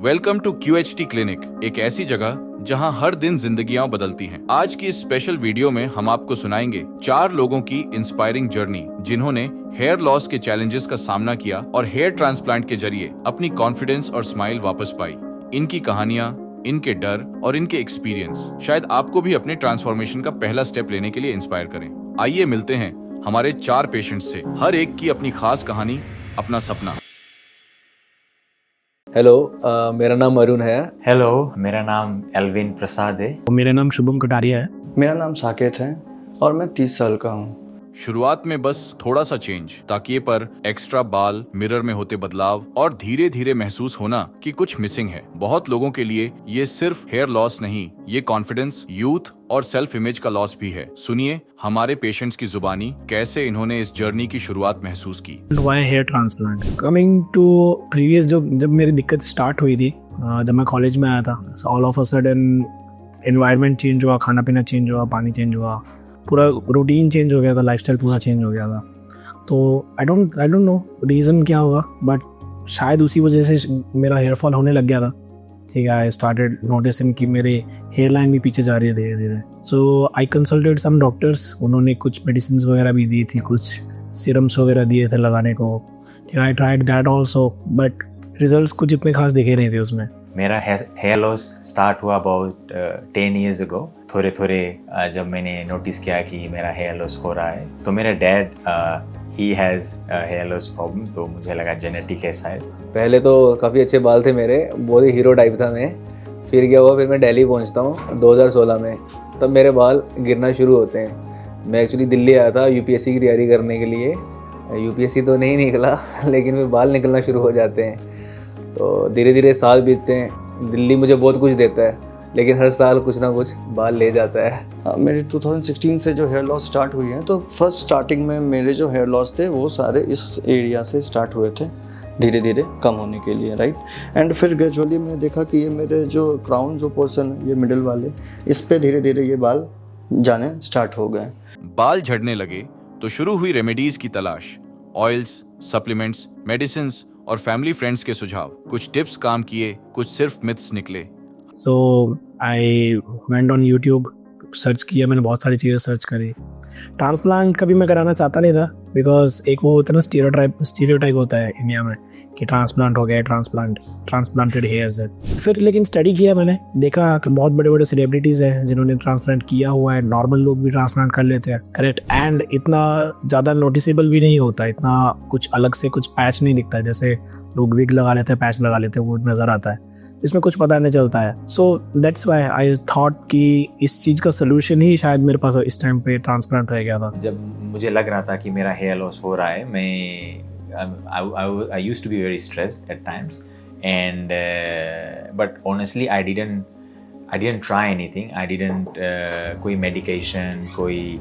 Welcome to QHT clinic, एक ऐसी जगह जहां हर दिन जिंदगियां बदलती हैं। आज की इस स्पेशल वीडियो में हम आपको सुनाएंगे 4 लोगों की इंस्पायरिंग जर्नी जिन्होंने हेयर लॉस के चैलेंजेस का सामना किया और हेयर ट्रांसप्लांट के जरिए अपनी कॉन्फिडेंस और स्माइल वापस पाई। इनकी कहानियां, इनके डर और इनके एक्सपीरियंस शायद आपको भी अपने ट्रांसफॉर्मेशन का पहला स्टेप लेने के लिए इंस्पायर करें। आइए मिलते हैं हमारे 4 पेशेंट्स से, हर एक की अपनी खास कहानी, अपना सपना। हेलो, मेरा नाम अरुण है। हेलो, मेरा नाम एल्विन प्रसाद है। मेरा नाम शुभम कटारिया है। मेरा नाम साकेत है और मैं 30 साल का हूँ। शुरुआत में बस थोड़ा सा चेंज, ताकिए पर एक्स्ट्रा बाल, मिरर में होते बदलाव और धीरे धीरे महसूस होना कि कुछ मिसिंग है। बहुत लोगों के लिए ये सिर्फ हेयर लॉस नहीं, ये कॉन्फिडेंस, यूथ और सेल्फ इमेज का लॉस भी है। सुनिए हमारे पेशेंट्स की जुबानी कैसे इन्होंने इस जर्नी की शुरुआत महसूस की। Why hair transplant coming to previous, जब मेरी दिक्कत स्टार्ट हुई थी, जब मैं कॉलेज में आया था, all of a sudden environment change हुआ, खाना पीना चेंज हुआ, पानी चेंज हुआ, पूरा रूटीन चेंज हो गया था, लाइफस्टाइल पूरा चेंज हो गया था। तो आई डोंट नो रीज़न क्या होगा, बट शायद उसी वजह से मेरा हेयर फॉल होने लग गया था। ठीक है, आई स्टार्टेड नोटिसिंग कि मेरे हेयर लाइन भी पीछे जा रही है धीरे धीरे। सो आई कंसल्टेड सम डॉक्टर्स, उन्होंने कुछ मेडिसिन वगैरह भी दी थी, कुछ सीरम्स वगैरह दिए थे लगाने को। I tried that also, but results कुछ इतने खास दिखे नहीं थे उसमें। मेरा हेयर लॉस स्टार्ट हुआ अबाउट 10 years ago। थोड़े थोड़े जब मैंने नोटिस किया कि मेरा हेयर लॉस हो रहा है, तो मेरा डैड ही हैज़ हेयर लॉस प्रॉब्लम, तो मुझे लगा जेनेटिक है शायद। पहले तो काफ़ी अच्छे बाल थे मेरे, बहुत ही हीरो टाइप था मैं। फिर क्या हुआ, फिर मैं दिल्ली पहुंचता हूँ 2016 में, तब मेरे बाल गिरना शुरू होते हैं। मैं एक्चुअली दिल्ली आया था UPSC की तैयारी करने के लिए। UPSC तो नहीं निकला लेकिन फिर बाल निकलना शुरू हो जाते हैं। तो धीरे धीरे साल बीतते हैं। दिल्ली मुझे बहुत कुछ देता है, लेकिन हर साल कुछ ना कुछ बाल ले जाता है। मेरे 2016 से जो हेयर लॉस स्टार्ट हुई है, तो फर्स्ट स्टार्टिंग में मेरे जो हेयर लॉस थे वो सारे इस एरिया से स्टार्ट हुए थे, धीरे धीरे कम होने के लिए, राइट। एंड फिर ग्रेजुअली मैंने देखा कि ये मेरे जो क्राउन जो पोर्शन है, ये मिडिल वाले, इस पे धीरे धीरे ये बाल जाने स्टार्ट हो गए। बाल झड़ने लगे तो शुरू हुई रेमेडीज की तलाश। ऑयल्स, सप्लीमेंट्स, मेडिसिन्स और फैमिली फ्रेंड्स के सुझाव। कुछ टिप्स काम किए, कुछ सिर्फ मिथ्स निकले। So I went on YouTube, search किया, मैंने बहुत सारी चीज़ें सर्च करी। ट्रांसप्लांट कभी मैं कराना चाहता नहीं था, बिकॉज एक वो होता है ना, स्टीरियोटाइप होता है इंडिया में कि ट्रांसप्लांट हो गया, ट्रांसप्लांटेड हेयर्स है। फिर लेकिन स्टडी किया, मैंने देखा कि बहुत बड़े बड़े सेलिब्रिटीज़ हैं जिन्होंने ट्रांसप्लांट किया हुआ है। नॉर्मल लोग भी ट्रांसप्लांट कर लेते हैं, करेक्ट, एंड इतना ज़्यादा नोटिसेबल भी नहीं होता, इतना कुछ अलग से कुछ पैच नहीं दिखता है। जैसे लोग विग लगा लेते हैं, पैच लगा लेते हैं, वो नज़र आता है, इसमें कुछ पता नहीं चलता है। So that's why I thought कि इस चीज़ का सोल्यूशन ही शायद मेरे पास इस टाइम पे ट्रांसप्लांट रह गया था। जब मुझे लग रहा था कि मेरा हेयर लॉस हो रहा है, I used to be very stressed at times, and but honestly I didn't try anything. I didn't कोई medication, कोई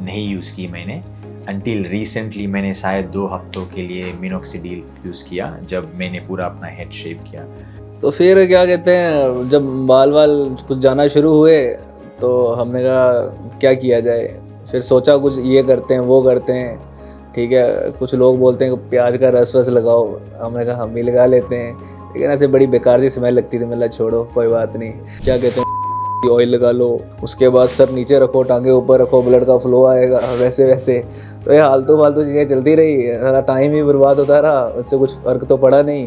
नहीं यूज़ की मैंने। Until recently मैंने शायद 2 हफ्तों के लिए मिनोक्सिडिल यूज़ किया, जब मैंने पूरा अपना हेड शेव किया। तो फिर क्या कहते हैं, जब बाल कुछ जाना शुरू हुए तो हमने कहा क्या किया जाए। फिर सोचा कुछ ये करते हैं, वो करते हैं, ठीक है। कुछ लोग बोलते हैं कि प्याज का रस लगाओ, हमने कहा हम भी लगा लेते हैं, लेकिन ऐसे बड़ी बेकार सी स्मेल लगती थी। मतलब छोड़ो, कोई बात नहीं, क्या कहते हैं, ऑयल लगा लो, उसके बाद सर नीचे रखो, टांगे ऊपर रखो, ब्लड का फ्लो आएगा, वैसे वैसे। तो ये फालतू चीज़ें चलती रही, सारा टाइम ही बर्बाद होता रहा, उससे कुछ फ़र्क तो पड़ा नहीं।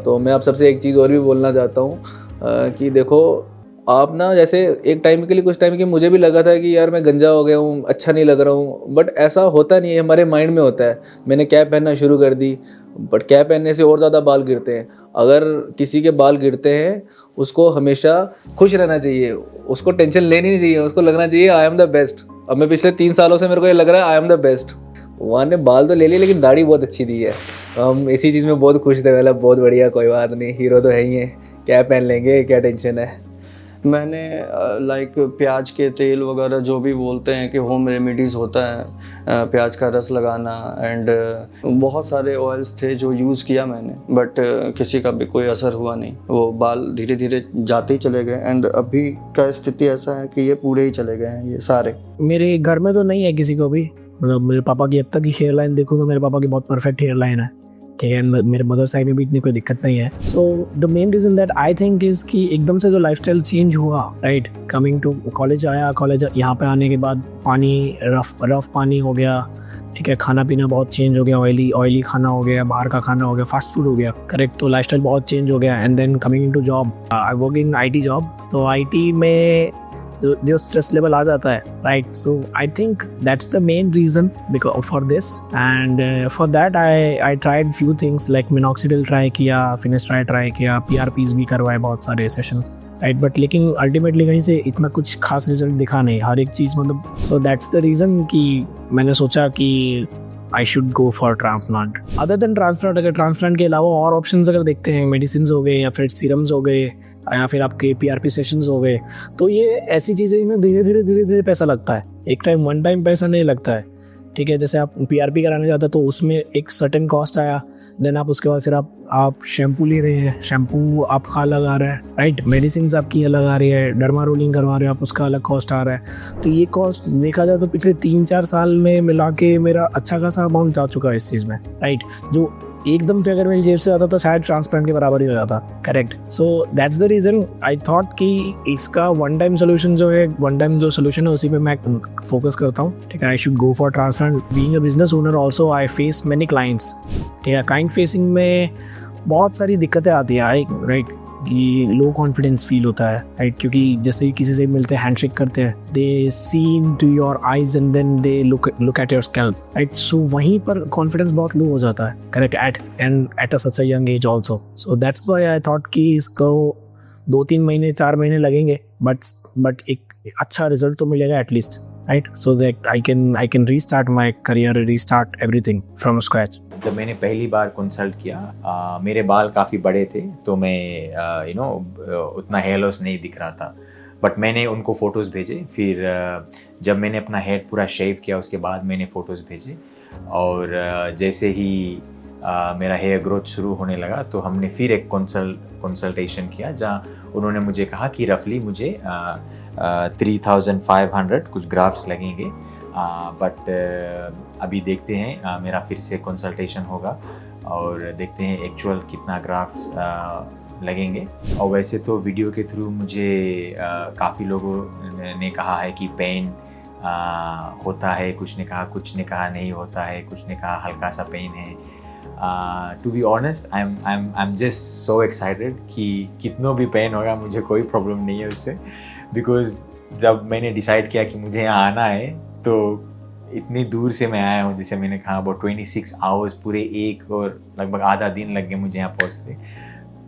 तो मैं आप सबसे एक चीज़ और भी बोलना चाहता हूँ कि देखो, आप ना, जैसे एक टाइम के लिए, कुछ टाइम के मुझे भी लगा था कि यार मैं गंजा हो गया हूँ, अच्छा नहीं लग रहा हूँ, बट ऐसा होता नहीं है, हमारे माइंड में होता है। मैंने कैप पहनना शुरू कर दी, बट कैप पहनने से और ज़्यादा बाल गिरते हैं। अगर किसी के बाल गिरते हैं, उसको हमेशा खुश रहना चाहिए, उसको टेंशन लेनी नहीं चाहिए, उसको लगना चाहिए आई एम द बेस्ट। अब मैं पिछले 3 सालों से मेरे को ये लग रहा है आई एम द बेस्ट। भगवान ने बाल तो ले लिए, लेकिन दाढ़ी बहुत अच्छी दी है। हम इसी चीज़ में बहुत खुश थे, मतलब बहुत बढ़िया, कोई बात नहीं, हीरो तो है ही है, कैप पहन लेंगे, क्या टेंशन है। मैंने लाइक प्याज के तेल वगैरह जो भी बोलते हैं कि होम रेमेडीज़ होता है, प्याज का रस लगाना, एंड बहुत सारे ऑयल्स थे जो यूज़ किया मैंने, बट किसी का भी कोई असर हुआ नहीं। वो बाल धीरे धीरे जाते ही चले गए, एंड अभी का स्थिति ऐसा है कि ये पूरे ही चले गए हैं ये सारे। मेरे घर में तो नहीं है किसी को भी, मतलब मेरे पापा की अब तक की हेयर लाइन देखो तो मेरे पापा की बहुत परफेक्ट हेयर लाइन है, ठीक है, मेरे मदर साइड में भी इतनी कोई दिक्कत नहीं है. So the main reason that I think is कि एकदम से जो लाइफस्टाइल चेंज हुआ, राइट, कमिंग टू कॉलेज आया, कॉलेज यहाँ पे आने के बाद पानी रफ पानी हो गया, ठीक है, खाना पीना बहुत चेंज हो गया, ऑयली खाना हो गया, बाहर का खाना हो गया, फास्ट फूड हो गया, करेक्ट. तो लाइफस्टाइल बहुत चेंज हो गया. And then coming into job, I work in IT job. तो IT में जो स्ट्रेस लेवल आ जाता है, right. So I think that's the main reason because for this. And for that I tried few things like minoxidil try किया, finasteride try किया, PRPs भी करवाए बहुत सारे सेशंस, राइट. बट लेकिन अल्टीमेटली कहीं से इतना कुछ खास रिजल्ट दिखा नहीं, हर एक चीज़ मतलब. सो दैट्स द रीज़न कि मैंने सोचा कि I should go for transplant. Other than transplant, अगर ट्रांसप्लांट के अलावा और ऑप्शंस अगर देखते हैं, मेडिसिन हो गए या फिर सीरम्स हो गए या फिर आपके PRP सेशंस हो गए, तो ये ऐसी चीज़ें में धीरे धीरे पैसा लगता है. एक टाइम वन टाइम पैसा नहीं लगता है, ठीक है. जैसे आप PRP कराने जाते हैं तो उसमें एक सर्टेन कॉस्ट आया, देन आप उसके बाद फिर आप शैम्पू ले रहे हैं, शैम्पू आपका अलग आ रहा है, राइट. मेडिसिन आपकी अलग आ रही है, डर्मा रोलिंग करवा रहे हो आप, उसका अलग कॉस्ट आ रहा है. तो ये कॉस्ट देखा जाए तो पिछले 3-4 साल में मिला के मेरा अच्छा खासा अमाउंट जा चुका है इस चीज़ में, राइट. जो एकदम से अगर मेरी जेब से आता तो शायद ट्रांसप्लांट के बराबर ही हो जाता, correct. So that's the reason I thought कि इसका वन टाइम सोल्यूशन जो है, वन टाइम जो सोल्यूशन है उसी पे मैं फोकस करता हूँ, ठीक है. आई should go for transplant. Being a business owner also I face many clients, ठीक है. क्लाइंट फेसिंग में बहुत सारी दिक्कतें आती है, राइट, कि लो कॉन्फिडेंस फील होता है, राइट. क्योंकि जैसे ही किसी से मिलते हैं, हैंडशेक करते हैं, they see into your eyes and then they look at your scalp, right. So वहीं पर कॉन्फिडेंस बहुत लो हो जाता है, correct, at a such a young age also. So that's why I thought कि इसको 2-3 महीने 4 महीने लगेंगे, बट एक अच्छा रिजल्ट तो मिलेगा at least, right. So that I can restart my career, restart everything from scratch. जब मैंने पहली बार कंसल्ट किया, मेरे बाल काफ़ी बड़े थे, तो मैं उतना हेयर लॉस नहीं दिख रहा था. बट मैंने उनको फ़ोटोज़ भेजे. फिर जब मैंने अपना हेड पूरा शेव किया उसके बाद मैंने फ़ोटोज़ भेजे. और जैसे ही मेरा हेयर ग्रोथ शुरू होने लगा तो हमने फिर एक कंसल्टेशन किया, जहाँ उन्होंने मुझे कहा कि रफली मुझे 3500 कुछ ग्राफ्ट्स लगेंगे. बट अभी देखते हैं, मेरा फिर से कंसल्टेशन होगा और देखते हैं एक्चुअल कितना ग्राफ्ट्स लगेंगे. और वैसे तो वीडियो के थ्रू मुझे काफ़ी लोगों ने कहा है कि पेन होता है, कुछ ने कहा नहीं होता है, कुछ ने कहा हल्का सा पेन है. To be honest I am just so excited कि कितनों भी पेन होगा मुझे कोई प्रॉब्लम नहीं है उससे. बिकॉज जब मैंने डिसाइड किया कि मुझे यहाँ आना है तो इतनी दूर से मैं आया हूँ, जैसे मैंने कहा अबाउट 26 आवर्स, पूरे एक और लगभग आधा दिन लग गए मुझे यहाँ पहुँचते.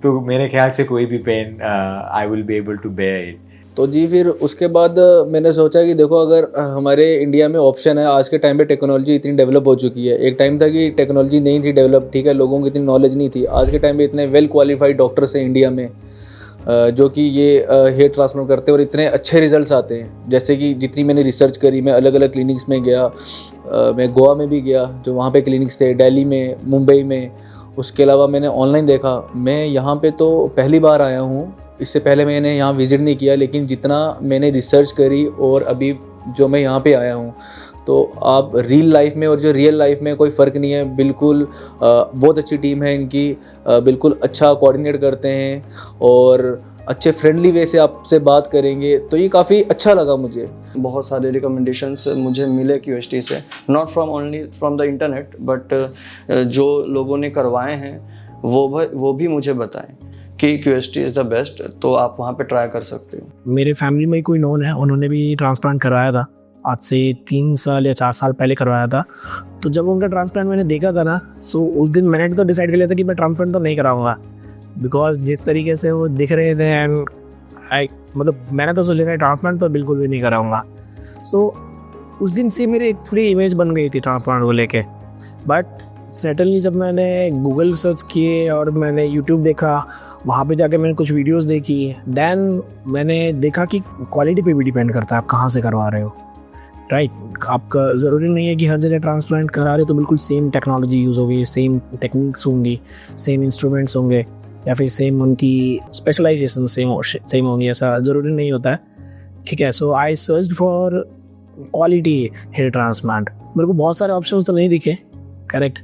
तो मेरे ख्याल से कोई भी pain I will be able to bear it. तो जी फिर उसके बाद मैंने सोचा कि देखो, अगर हमारे इंडिया में ऑप्शन है, आज के टाइम पे टेक्नोलॉजी इतनी डेवलप हो चुकी है. एक टाइम था कि टेक्नोलॉजी नहीं थी डेवलप, ठीक है, लोगों को इतनी नॉलेज नहीं थी. आज के टाइम पे इतने वेल क्वालिफाइड डॉक्टर्स हैं इंडिया में जो कि ये हेयर ट्रांसप्लांट करते हैं और इतने अच्छे रिजल्ट्स आते हैं. जैसे कि जितनी मैंने रिसर्च करी, मैं अलग अलग क्लिनिक्स में गया, मैं गोवा में भी गया जो वहाँ पे क्लिनिक्स थे, दिल्ली में, मुंबई में. उसके अलावा मैंने ऑनलाइन देखा. मैं यहाँ पे तो पहली बार आया हूँ, इससे पहले मैंने यहाँ विज़िट नहीं किया, लेकिन जितना मैंने रिसर्च करी और अभी जो मैं यहाँ पे आया हूँ, तो आप रियल लाइफ में और जो रियल लाइफ में कोई फ़र्क नहीं है. बिल्कुल बहुत अच्छी टीम है इनकी, बिल्कुल अच्छा कोऑर्डिनेट करते हैं और अच्छे फ्रेंडली वे से आपसे बात करेंगे. तो ये काफ़ी अच्छा लगा मुझे. बहुत सारे रिकमेंडेशंस मुझे मिले QST से, not only from the internet, but जो लोगों ने करवाए हैं वो भी मुझे बताएं कि QST इज़ द बेस्ट, तो आप वहाँ पे ट्राई कर सकते हो. मेरे फैमिली में कोई नोन है, उन्होंने भी ट्रांसप्लांट करवाया था, आज से 3 साल या 4 साल पहले करवाया था. तो जब उनका ट्रांसप्लांट मैंने देखा था ना, सो उस दिन मैंने तो डिसाइड कर लिया था कि मैं ट्रांसप्लांट तो नहीं कराऊंगा, बिकॉज जिस तरीके से वो दिख रहे थे एंड मतलब मैंने तो सोच लिया था ट्रांसप्लांट तो बिल्कुल भी नहीं कराऊंगा. सो उस दिन से मेरी एक थोड़ी इमेज बन गई थी ट्रांसप्लांट को लेके. बट सडनली जब मैंने गूगल सर्च किए और मैंने यूट्यूब देखा, वहाँ पे जाके मैंने कुछ वीडियोस देखी, देन मैंने देखा कि क्वालिटी पे भी डिपेंड करता है आप कहाँ से करवा रहे हो, राइट. आपका ज़रूरी नहीं है कि हर जगह ट्रांसप्लांट करा रहे तो बिल्कुल सेम टेक्नोलॉजी यूज़ होगी, सेम टेक्निक्स होंगी, सेम इंस्ट्रूमेंट्स होंगे या फिर सेम उनकी स्पेशलाइजेशन सेम होंगी, ऐसा ज़रूरी नहीं होता है, ठीक है. So I search for quality hair transplant. मेरे को बहुत सारे ऑप्शंस तो नहीं दिखे, करेक्ट।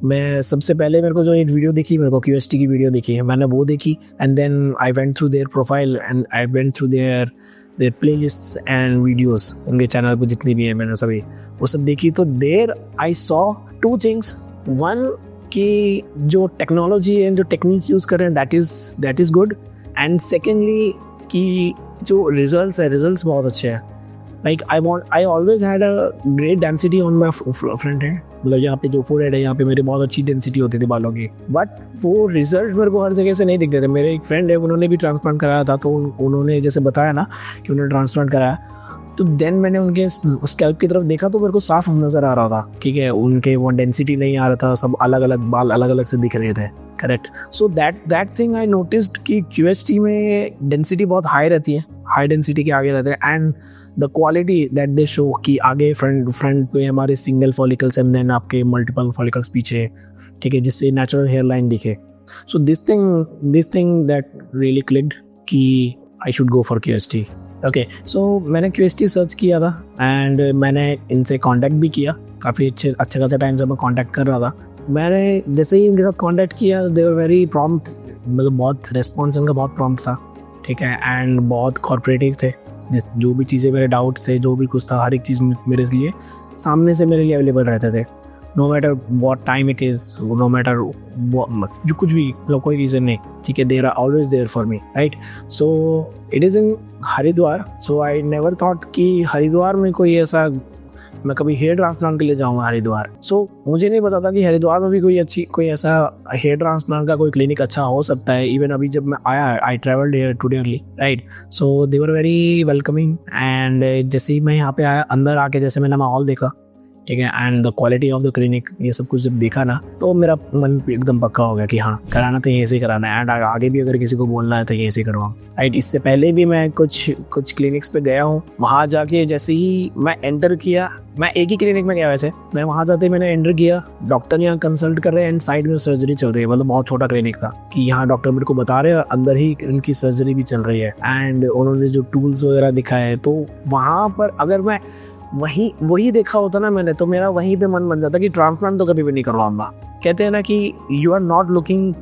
मैं सबसे पहले मेरे को जो एक वीडियो दिखी, मेरे को QHT की वीडियो दिखी है, मैंने वो देखी and then I went through their profile and I went through their playlists and videos, उनके चैनल पे जितनी भी है मैंने सभी वो सब देखी। तो there I saw 2 things. One कि जो टेक्नोलॉजी एंड जो टेक्निक यूज़ कर रहे हैं that is good, and secondly कि जो रिजल्ट्स बहुत अच्छे हैं। Like I always had a great density on my front hand, मतलब यहाँ पे जो फोरहेड है यहाँ पे मेरे बहुत अच्छी डेंसिटी होती थी बालों की, बट वो रिजल्ट मेरे को हर जगह से नहीं दिखते थे। मेरे एक फ्रेंड है, उन्होंने भी ट्रांसप्लांट कराया था, तो उन्होंने जैसे बताया ना कि उन्होंने ट्रांसप्लांट कराया, तो देन मैंने उनके स्कैल्प की तरफ देखा तो मेरे को साफ नज़र आ रहा था, ठीक है, उनके वो डेंसिटी नहीं आ रहा था, सब अलग अलग बाल अलग अलग से दिख रहे थे, correct. So that thing I noticed कि QHT में डेंसिटी बहुत हाई रहती है, हाई डेंसिटी के आगे रहते हैं, and the quality that they show कि आगे फ्रंट पे हमारे सिंगल फॉलिकल्स एंड देन आपके मल्टीपल फॉलिकल्स पीछे, ठीक है, जिससे नेचुरल हेयर लाइन दिखे। So this thing that really clicked कि I should go for QHT। Okay, so मैंने QHT सर्च किया था एंड मैंने इनसे कांटेक्ट भी किया, काफ़ी अच्छा खासा टाइम से मैं कांटेक्ट कर रहा था। मैंने जैसे ही इनके साथ कांटेक्ट किया, दे वर वेरी प्रॉम्प्ट, मतलब बहुत रिस्पॉन्स इनका बहुत प्रॉम्प्ट था, ठीक है, एंड बहुत कॉर्पोरेटिव थे। जो भी चीज़ें मेरे डाउट्स थे, जो भी कुछ था, हर एक चीज़ मेरे लिए सामने से मेरे लिए अवेलेबल रहते थे, no matter what time it is, no matter जो कुछ भी, मतलब कोई रीज़न नहीं, ठीक है, there are always there for me, right. So it is in Haridwar, so I never thought कि हरिद्वार में कोई ऐसा, मैं कभी हेयर ट्रांसप्लांट के लिए जाऊँगा हरिद्वार। सो मुझे नहीं पता था कि हरिद्वार में भी कोई ऐसा हेयर ट्रांसप्लांट का कोई क्लिनिक अच्छा हो सकता है। इवन अभी जब मैं आया, I travelled here today only, right, so they were very welcoming, and जैसे ही मैं यहाँ पे आया, अंदर आके जैसे मैंने माहौल देखा, ठीक है, and the quality of the clinic, ये सब कुछ जब देखा ना, तो मेरा मन एकदम पक्का हो गया कि हाँ, कराना तो यहीं से कराना है, एंड आगे भी अगर किसी को बोलना है तो यहीं से करवाऊँ, राइट। इससे पहले भी मैं कुछ क्लिनिक्स पे गया हूँ, वहाँ जाके जैसे ही मैं एंटर किया, मैं एक ही क्लिनिक में गया वैसे, मैं वहाँ जाते ही मैंने एंटर किया, डॉक्टर यहाँ कंसल्ट कर रहे हैं एंड साइड में सर्जरी चल रही है, मतलब बहुत छोटा क्लिनिक था कि यहाँ डॉक्टर मेरे को बता रहे हैं और अंदर ही उनकी सर्जरी भी चल रही है, एंड उन्होंने जो टूल्स वगैरह दिखाए, तो वहाँ पर अगर मैं वही देखा होता ना मैंने, तो मेरा वहीं पे मन बन जाता कि ट्रांसप्लांट तो कभी भी नहीं करवाऊंगा। कहते हैं ना कि you are not looking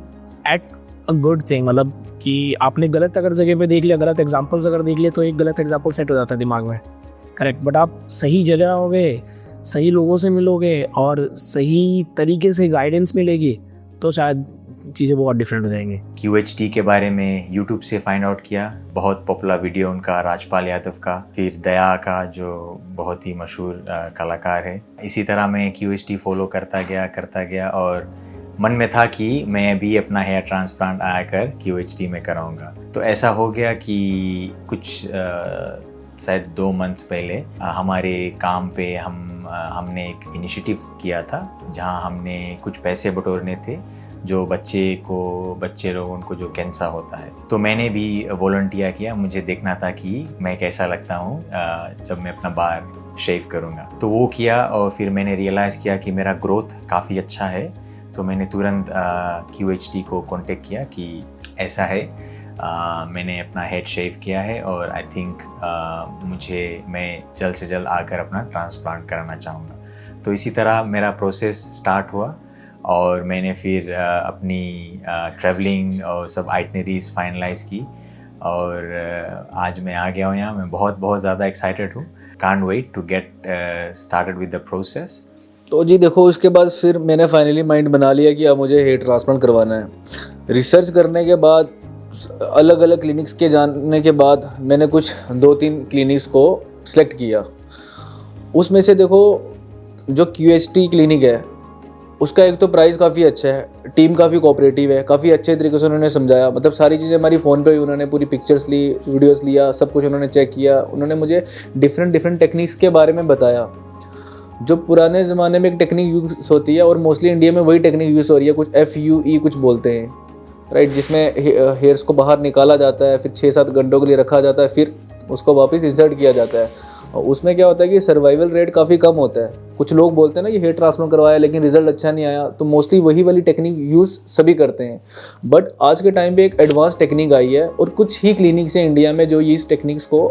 at a good thing, मतलब कि आपने गलत अगर जगह पे देख लिया, गलत एग्जांपल्स अगर देख लिए, तो एक गलत एग्जांपल सेट हो जाता है दिमाग में, करेक्ट। बट आप सही जगह होगे, सही लोगों से मिलोगे और सही तरीके से गाइडेंस मिलेगी, तो शायद चीज़ें बहुत डिफरेंट हो जाएंगी। QHT के बारे में यूट्यूब से फाइंड आउट किया, बहुत पॉपुलर वीडियो उनका राजपाल यादव का, फिर दया का जो बहुत ही मशहूर कलाकार है। इसी तरह मैं QHT फॉलो करता गया और मन में था कि मैं भी अपना हेयर ट्रांसप्लांट आकर QHT में कराऊंगा। तो ऐसा हो गया कि कुछ शायद 2 मंथ्स पहले हमारे काम पे हमने एक इनिशिएटिव किया था, जहां हमने कुछ पैसे बटोरने थे जो बच्चे लोगों को जो कैंसर होता है। तो मैंने भी वॉलंटियर किया, मुझे देखना था कि मैं कैसा लगता हूँ जब मैं अपना बाल शेव करूँगा। तो वो किया और फिर मैंने रियलाइज़ किया कि मेरा ग्रोथ काफ़ी अच्छा है। तो मैंने तुरंत QHT को कांटेक्ट किया कि ऐसा है, मैंने अपना हेड शेव किया है और आई थिंक मैं जल्द से जल्द आकर अपना ट्रांसप्लांट कराना चाहूँगा। तो इसी तरह मेरा प्रोसेस स्टार्ट हुआ और मैंने फिर अपनी ट्रैवलिंग और सब आइटनरीज फाइनलाइज की और आज मैं आ गया हूँ यहाँ। मैं बहुत ज़्यादा एक्साइटेड हूँ, can't wait to get started with the process. तो जी देखो, उसके बाद फिर मैंने फाइनली माइंड बना लिया कि अब मुझे हेयर ट्रांसप्लांट करवाना है। रिसर्च करने के बाद, अलग अलग क्लिनिक्स के जानने के बाद, मैंने कुछ 2-3 क्लिनिक्स को सिलेक्ट किया। उसमें से देखो, जो QHT क्लिनिक है उसका एक तो प्राइस काफ़ी अच्छा है, टीम काफ़ी कोऑपरेटिव है, काफ़ी अच्छे तरीके से उन्होंने समझाया, मतलब सारी चीज़ें हमारी फ़ोन पे ही उन्होंने पूरी पिक्चर्स ली, वीडियोस लिया, सब कुछ उन्होंने चेक किया। उन्होंने मुझे डिफरेंट टेक्निक्स के बारे में बताया। जो पुराने ज़माने में एक टेक्निक यूज़ होती है और मोस्टली इंडिया में वही टेक्निक यूज़ हो रही है, कुछ FUE कुछ बोलते हैं, राइट, जिसमें हेयर्स को बाहर निकाला जाता है, फिर 6-7 घंटों के लिए रखा जाता है, फिर उसको वापस इंसर्ट किया जाता है। और उसमें क्या होता है कि सर्वाइवल रेट काफ़ी कम होता है। कुछ लोग बोलते हैं ना कि हेयर ट्रांसप्लांट करवाया लेकिन रिजल्ट अच्छा नहीं आया, तो मोस्टली वही वाली टेक्निक यूज़ सभी करते हैं। बट आज के टाइम पे एक एडवांस टेक्निक आई है और कुछ ही क्लिनिक्स हैं इंडिया में जो इस टेक्निक्स को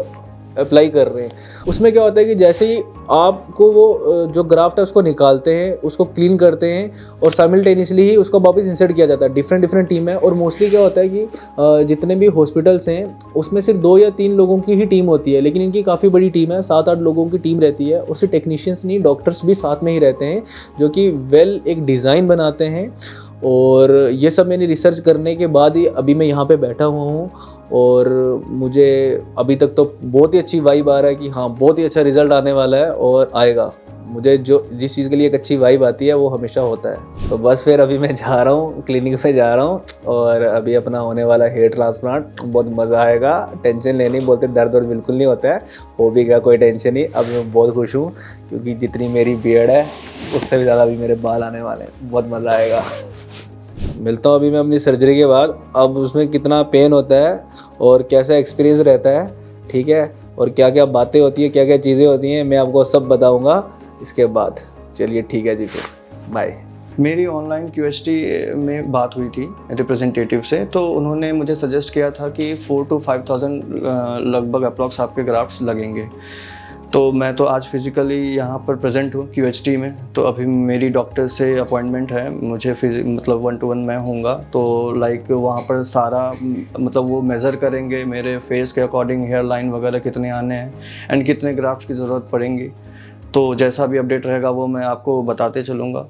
अप्लाई कर रहे हैं। उसमें क्या होता है कि जैसे ही आपको वो जो ग्राफ्ट है उसको निकालते हैं, उसको क्लीन करते हैं और साइमल्टेनियसली ही उसको वापस इंसर्ट किया जाता है। डिफरेंट टीम है और मोस्टली क्या होता है कि जितने भी हॉस्पिटल्स हैं उसमें सिर्फ 2 या 3 लोगों की ही टीम होती है, लेकिन इनकी काफ़ी बड़ी टीम है, 7-8 लोगों की टीम रहती है। उससे टेक्नीशियंस नहीं, डॉक्टर्स भी साथ में ही रहते हैं जो कि एक डिज़ाइन बनाते हैं। और ये सब मैंने रिसर्च करने के बाद ही अभी मैं यहाँ पे बैठा हुआ हूँ और मुझे अभी तक तो बहुत ही अच्छी वाइब आ रहा है कि हाँ बहुत ही अच्छा रिजल्ट आने वाला है और आएगा। मुझे जिस चीज़ के लिए एक अच्छी वाइब आती है वो हमेशा होता है। तो बस फिर अभी मैं जा रहा हूँ, क्लिनिक पे जा रहा हूँ और अभी अपना होने वाला हेयर ट्रांसप्लांट, बहुत मज़ा आएगा। टेंशन लेनी, बोलते दर्द बिल्कुल नहीं होता है, हो भी गया कोई टेंशन नहीं। अब मैं बहुत खुश हूँ क्योंकि जितनी मेरी बियर्ड है उससे भी ज़्यादा अभी मेरे बाल आने वाले हैं, बहुत मज़ा आएगा। मिलता हूँ अभी मैं अपनी सर्जरी के बाद, अब उसमें कितना पेन होता है और कैसा एक्सपीरियंस रहता है, ठीक है, और क्या क्या बातें होती है, क्या क्या चीज़ें होती हैं, मैं आपको सब बताऊँगा इसके बाद। चलिए ठीक है जी, फिर बाय। मेरी ऑनलाइन QHT में बात हुई थी रिप्रेजेंटेटिव से, तो उन्होंने मुझे सजेस्ट किया था कि 4,000 to 5,000 लगभग अप्रॉक्स आपके ग्राफ्ट्स लगेंगे। तो मैं तो आज फिज़िकली यहाँ पर प्रेजेंट हूँ QHT में, तो अभी मेरी डॉक्टर से अपॉइंटमेंट है, मुझे मतलब 1-to-1 मैं होऊंगा। तो लाइक वहाँ पर सारा मतलब वो मेज़र करेंगे मेरे फेस के अकॉर्डिंग हेयर लाइन वगैरह कितने आने हैं एंड कितने ग्राफ्ट्स की ज़रूरत पड़ेंगी। तो जैसा भी अपडेट रहेगा वो मैं आपको बताते चलूँगा।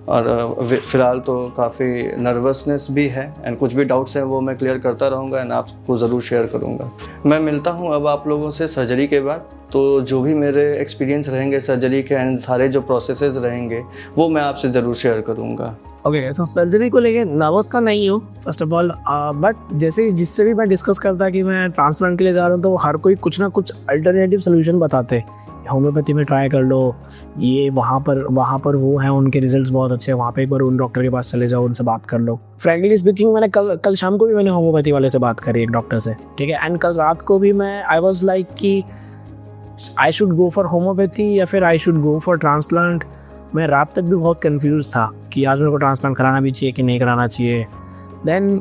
और फ़िलहाल तो काफ़ी नर्वसनेस भी है एंड कुछ भी डाउट्स हैं वो मैं क्लियर करता रहूँगा एंड आपको ज़रूर शेयर करूँगा। मैं मिलता हूँ अब आप लोगों से सर्जरी के बाद, तो जो भी मेरे एक्सपीरियंस रहेंगे सर्जरी के एंड सारे जो प्रोसेसेस रहेंगे वो मैं आपसे ज़रूर शेयर करूँगा। ओके, तो सर्जरी को लेके नर्वस का नहीं हूँ फर्स्ट ऑफ ऑल, बट जैसे जिससे भी मैं डिस्कस करता कि मैं ट्रांसप्लांट के लिए जा रहा हूँ तो हर कोई कुछ ना कुछ अल्टरनेटिव सोल्यूशन बताते। होम्योपैथी में ट्राई कर लो, ये वहाँ पर वो हैं, उनके रिजल्ट्स बहुत अच्छे हैं, वहाँ पे एक बार उन डॉक्टर के पास चले जाओ, उनसे बात कर लो। फ्रैंकली स्पीकिंग मैंने कल शाम को भी मैंने होम्योपैथी वाले से बात करी, एक डॉक्टर से, ठीक है, एंड कल रात को भी मैं आई वॉज लाइक कि I should go for homeopathy या फिर आई शुड गो फॉर ट्रांसप्लांट। मैं रात तक भी बहुत कंफ्यूज था कि आज मेरे को ट्रांसप्लांट कराना भी चाहिए कि नहीं कराना चाहिए। देन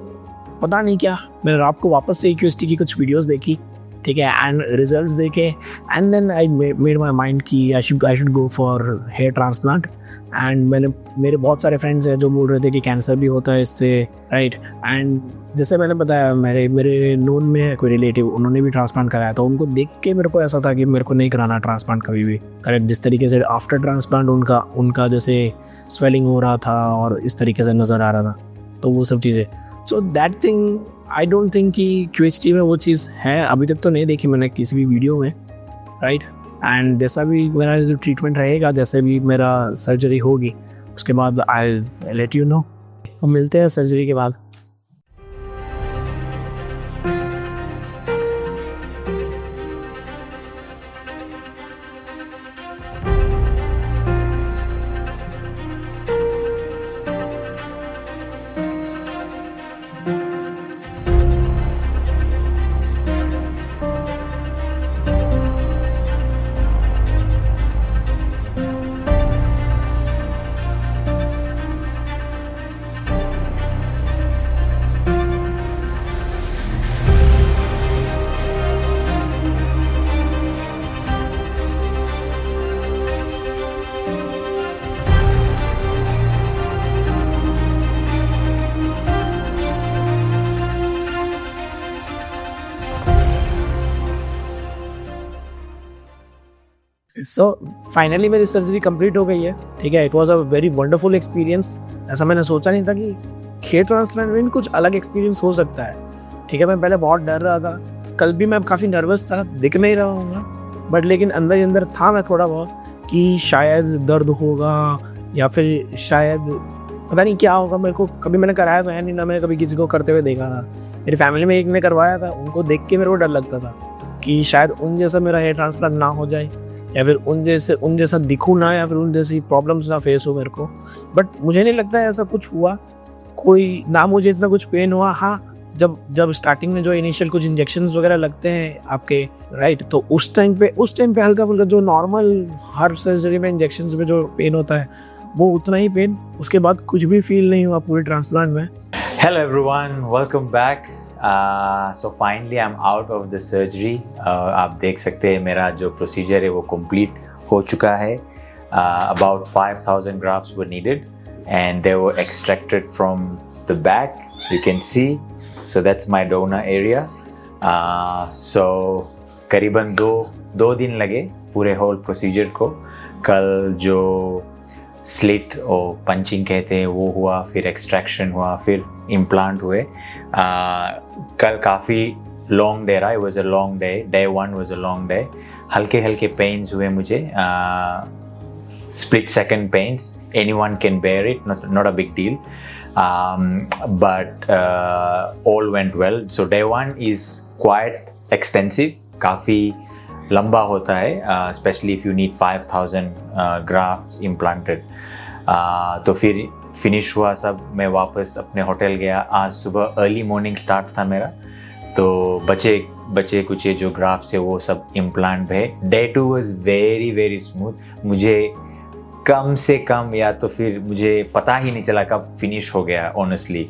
पता नहीं क्या, मैंने रात को वापस से QHT की कुछ वीडियोस देखी, ठीक है, एंड रिजल्ट्स देखे, and then I made my mind कि I should go for hair transplant. And मेरे बहुत सारे फ्रेंड्स हैं जो बोल रहे थे कि कैंसर भी होता है इससे, राइट। एंड जैसे मैंने बताया मेरे नोन में है कोई रिलेटिव, उन्होंने भी ट्रांसप्लांट कराया, तो उनको देख के मेरे को ऐसा था कि मेरे को नहीं कराना ट्रांसप्लांट कभी भी, करेक्ट। जिस तरीके से आफ्टर ट्रांसप्लांट उनका जैसे स्वेलिंग हो रहा था और इस तरीके से नज़र आ रहा था, तो वो सब चीज़ें, सो that thing I don't think कि QHT में वो चीज़ है, अभी तक तो नहीं देखी मैंने किसी भी वीडियो में, राइट। एंड जैसा भी मेरा जो ट्रीटमेंट रहेगा, जैसे भी मेरा सर्जरी होगी, उसके बाद आई लेट यू नो। हम मिलते हैं सर्जरी के बाद। सो फाइनली मेरी सर्जरी कंप्लीट हो गई है, ठीक है। It was a very wonderful experience. ऐसा मैंने सोचा नहीं था कि हेयर ट्रांसप्लांट में कुछ अलग एक्सपीरियंस हो सकता है, ठीक है। मैं पहले बहुत डर रहा था, कल भी मैं काफ़ी नर्वस था, दिख नहीं रहा हूँ बट लेकिन अंदर ही अंदर था मैं थोड़ा बहुत कि शायद दर्द होगा या फिर शायद पता नहीं क्या होगा। मेरे को कभी मैंने कराया तो है नहीं, ना मैंने कभी किसी को करते हुए देखा था। मेरी फैमिली में एक ने करवाया था, उनको देख के मेरे को डर लगता था कि शायद उन जैसा मेरा हेयर ट्रांसप्लांट ना हो जाए या फिर उन जैसा दिखूँ ना, या फिर उन जैसी प्रॉब्लम्स ना फेस हो मेरे को। बट मुझे नहीं लगता है ऐसा कुछ हुआ, कोई ना मुझे इतना कुछ पेन हुआ। हाँ, जब स्टार्टिंग में जो इनिशियल कुछ इंजेक्शंस वगैरह लगते हैं आपके, राइट, तो उस टाइम पे हल्का फुल्का जो नॉर्मल हर सर्जरी में इंजेक्शंस में जो पेन होता है वो उतना ही पेन, उसके बाद कुछ भी फील नहीं हुआ पूरे ट्रांसप्लांट में। Hello everyone, welcome back. So finally I am out of the surgery. आप देख सकते हैं मेरा जो प्रोसीजर है वो कंप्लीट हो चुका है. About 5,000 grafts were needed and they were extracted from the back, you can see. So that's my donor area. So करीबन दो दिन लगे पूरे होल प्रोसीजर को. कल जो स्लिट और पंचिंग कहते हैं वो हुआ, फिर एक्सट्रैक्शन हुआ, फिर इम्प्लांट हुए. कल काफ़ी लॉन्ग डे रहा. It was a long day. Day 1 was a long day. हल्के हल्के पेन्स हुए मुझे, split second pains. Anyone can bear it, not a big deal. But all went well. So day 1 is quite extensive, काफ़ी लंबा होता है, especially if you need 5,000 grafts implanted. तो फिर फिनिश हुआ सब. मैं वापस अपने होटल गया. आज सुबह अर्ली मॉर्निंग स्टार्ट था मेरा. तो बचे कुछ जो ग्राफ्स है वो सब इम्प्लांट है. Day 2 was very very smooth. मुझे कम से कम या तो फिर मुझे पता ही नहीं चला कब फिनिश हो गया. ऑनेस्टली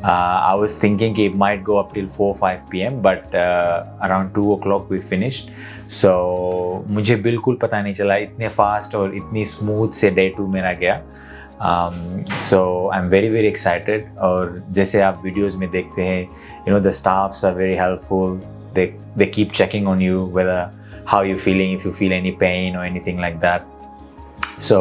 आई वाज थिंकिंग कि it might go up till 4-5 PM, but around 2 o'clock we finished. So मुझे बिल्कुल पता नहीं चला, इतने फास्ट और इतनी स्मूथ से डे 2 मेरा गया. So I am very very excited. और जैसे आप वीडियोज़ में देखते हैं, you know the staffs are very helpful. they keep checking on you, whether how you feeling, if you feel any pain or anything like that. So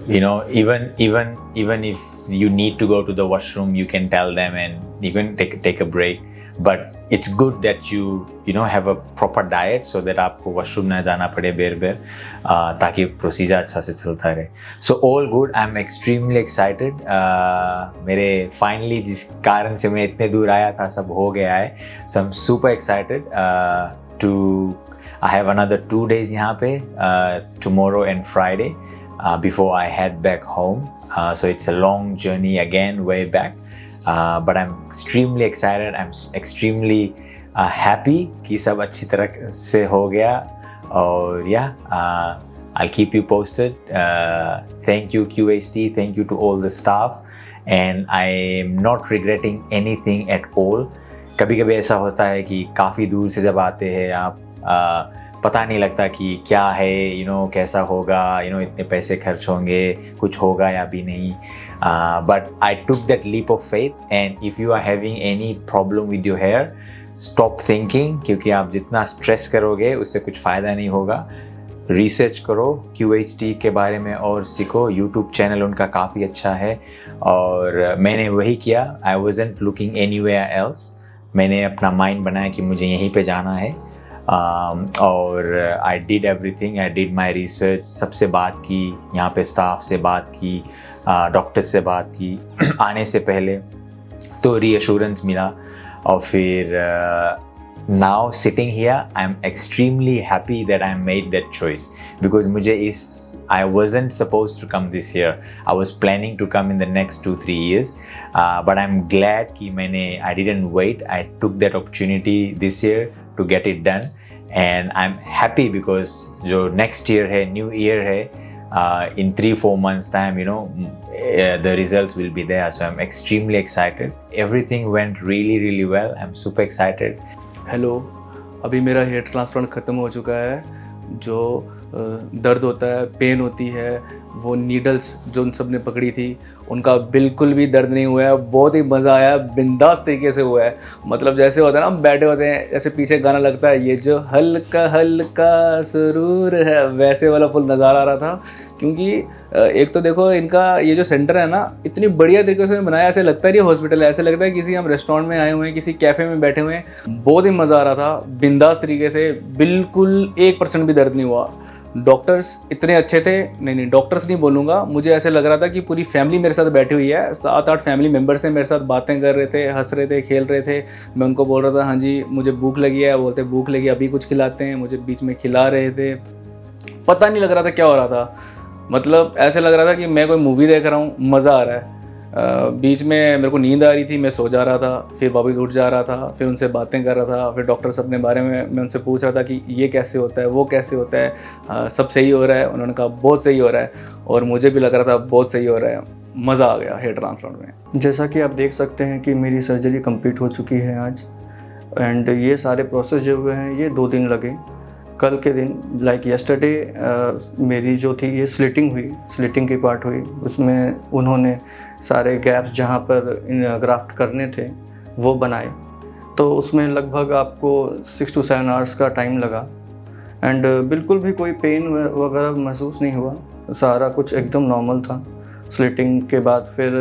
you know, even if you need to go to the washroom, you can tell them and you can take a break. But it's good that you know have a proper diet so that आपको washroom ना जाना पड़े बेर ताकि procedure अच्छा से चलता रहे. So all good. I'm extremely excited. मेरे finally जिस कारण से मैं इतने दूर आया था सब हो गया है. So I'm super excited I have another 2 days यहाँ पे, tomorrow and Friday, before I head back home. So it's a long journey again, way back. But I'm extremely excited. I'm extremely happy कि सब अच्छी तरह से हो गया. और I'll keep you posted. Thank you QHT. Thank you to all the staff. And I'm not regretting anything at all. कभी-कभी ऐसा होता है कि काफ़ी दूर से जब आते हैं आप, पता नहीं लगता कि क्या है, you know, कैसा होगा, you know, इतने पैसे खर्च होंगे, कुछ होगा या भी नहीं. But I took that leap of faith. And if you are having any problem with your hair, stop thinking, क्योंकि आप जितना स्ट्रेस करोगे उससे कुछ फ़ायदा नहीं होगा. रिसर्च करो QHT के बारे में और सीखो. यूट्यूब चैनल उनका काफ़ी अच्छा है और मैंने वही किया. I wasn't looking anywhere else. मैंने अपना माइंड बनाया कि मुझे यहीं पे जाना है. और I did everything. I did my research. सबसे बात की, यहाँ पे स्टाफ से बात की, डॉक्टर से बात की आने से पहले, तो रीअश्योरेंस मिला. और फिर now sitting here, I'm extremely happy that I made that choice, because I wasn't supposed to come this year. I was planning to come in the next 2-3 years, but I'm glad कि I didn't wait. I took that opportunity this year to get it done, and I'm happy because जो next year है, new year है, in 3-4 months time, you know, the results will be there. So I'm extremely excited. Everything went really really well. I'm super excited. Hello, अभी मेरा hair transplant ख़त्म हो चुका है. जो दर्द होता है, पेन होती है, वो नीडल्स जो उन सब ने पकड़ी थी उनका बिल्कुल भी दर्द नहीं हुआ है. बहुत ही मज़ा आया, बिंदास तरीके से हुआ है. मतलब जैसे होता है ना, हम बैठे होते हैं, जैसे पीछे गाना लगता है, ये जो हल्का हल्का सुरूर है, वैसे वाला फुल नज़ारा आ रहा था. क्योंकि एक तो देखो इनका ये जो सेंटर है ना, इतनी बढ़िया तरीके से बनाया, ऐसे लगता है ये हॉस्पिटल है, ऐसे लगता है किसी हम रेस्टोरेंट में आए हुए हैं, किसी कैफ़े में बैठे हुए हैं. बहुत ही मज़ा आ रहा था, बिंदास तरीके से, बिल्कुल 1% भी दर्द नहीं हुआ. डॉक्टर्स इतने अच्छे थे, नहीं डॉक्टर्स नहीं बोलूँगा, मुझे ऐसे लग रहा था कि पूरी फैमिली मेरे साथ बैठी हुई है. 7-8 फैमिली मेम्बर्स थे, मेरे साथ बातें कर रहे थे, हंस रहे थे, खेल रहे थे. मैं उनको बोल रहा था हाँ जी मुझे भूख लगी है, बोलते भूख लगी अभी कुछ खिलाते हैं. मुझे बीच में खिला रहे थे, पता नहीं लग रहा था क्या हो रहा था. मतलब ऐसे लग रहा था कि मैं कोई मूवी देख रहा हूँ, मज़ा आ रहा है. बीच में मेरे को नींद आ रही थी, मैं सो जा रहा था, फिर वापस उठ जा रहा था, फिर उनसे बातें कर रहा था, फिर डॉक्टर साहब अपने बारे में मैं उनसे पूछ रहा था कि ये कैसे होता है, वो कैसे होता है, सब सही हो रहा है। उन्होंने कहा बहुत सही हो रहा है, और मुझे भी लग रहा था बहुत सही हो रहा है। मज़ा आ गया हेयर ट्रांसप्लांट में। जैसा कि आप देख सकते हैं कि मेरी सर्जरी कंप्लीट हो चुकी है आज, एंड ये सारे प्रोसेस जो हुए हैं ये 2 दिन लगे। कल के दिन लाइक येस्टरडे मेरी जो थी ये स्लिटिंग की पार्ट हुई, उसमें उन्होंने सारे गैप्स जहाँ पर ग्राफ्ट करने थे वो बनाए, तो उसमें लगभग आपको 6 to 7 आवर्स का टाइम लगा। एंड बिल्कुल भी कोई पेन वगैरह महसूस नहीं हुआ, सारा कुछ एकदम नॉर्मल था। स्लिटिंग के बाद फिर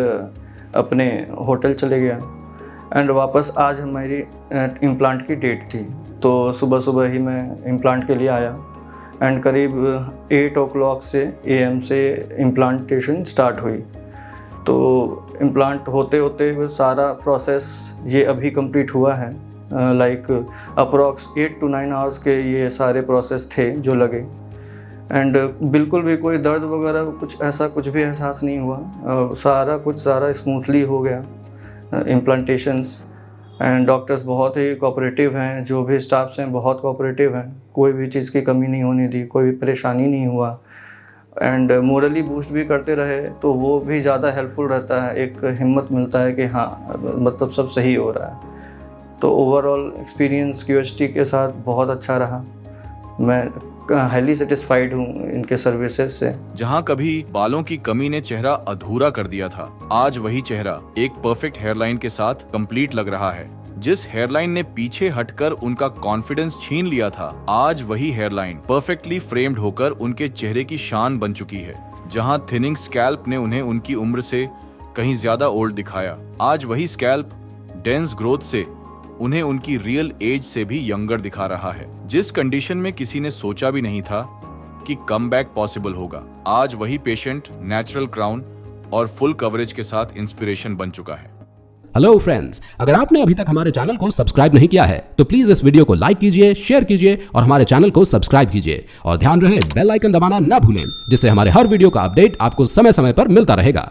अपने होटल चले गया, एंड वापस आज हमारी इम्प्लांट की डेट थी, तो सुबह ही मैं इम्प्लांट के लिए आया, एंड करीब 8 o'clock से AM से इम्प्लांटेशन स्टार्ट हुई। तो इम्प्लांट होते होते सारा प्रोसेस ये अभी कंप्लीट हुआ है। लाइक अप्रॉक्स 8 to 9 आवर्स के ये सारे प्रोसेस थे जो लगे, एंड बिल्कुल भी कोई दर्द वगैरह कुछ भी एहसास नहीं हुआ। सारा स्मूथली हो गया इम्प्लांटेशंस, एंड डॉक्टर्स बहुत ही कोऑपरेटिव हैं, जो भी स्टाफ्स हैं बहुत कोऑपरेटिव हैं, कोई भी चीज़ की कमी नहीं होने दी, कोई भी परेशानी नहीं हुआ, एंड मोरली बूस्ट भी करते रहे, तो वो भी ज़्यादा हेल्पफुल रहता है। एक हिम्मत मिलता है कि हाँ मतलब सब सही हो रहा है। तो ओवरऑल एक्सपीरियंस QHT के साथ बहुत अच्छा रहा। मैं हाईली सेटिस्फाइड हूँ इनके सर्विसेज से। जहाँ कभी बालों की कमी ने चेहरा अधूरा कर दिया था, आज वही चेहरा एक परफेक्ट हेयरलाइन के साथ कंप्लीट लग रहा है। जिस हेयरलाइन ने पीछे हटकर उनका कॉन्फिडेंस छीन लिया था, आज वही हेयरलाइन परफेक्टली फ्रेम्ड होकर उनके चेहरे की शान बन चुकी है। जहाँ थिनिंग स्कैल्प ने उन्हें उनकी उम्र से कहीं ज्यादा ओल्ड दिखाया, आज वही स्कैल्प डेंस ग्रोथ से उन्हें उनकी रियल एज से भी यंगर दिखा रहा है। जिस कंडीशन में किसी ने सोचा भी नहीं था कि कमबैक पॉसिबल होगा, आज वही पेशेंट नेचुरल क्राउन और फुल कवरेज के साथ इंस्पिरेशन बन चुका है। हेलो फ्रेंड्स, अगर आपने अभी तक हमारे चैनल को सब्सक्राइब नहीं किया है तो प्लीज इस वीडियो को लाइक कीजिए, शेयर कीजिए और हमारे चैनल को सब्सक्राइब कीजिए, और ध्यान रहे बेल आइकन दबाना ना भूलें, जिससे हमारे हर वीडियो का अपडेट आपको समय समय पर मिलता रहेगा।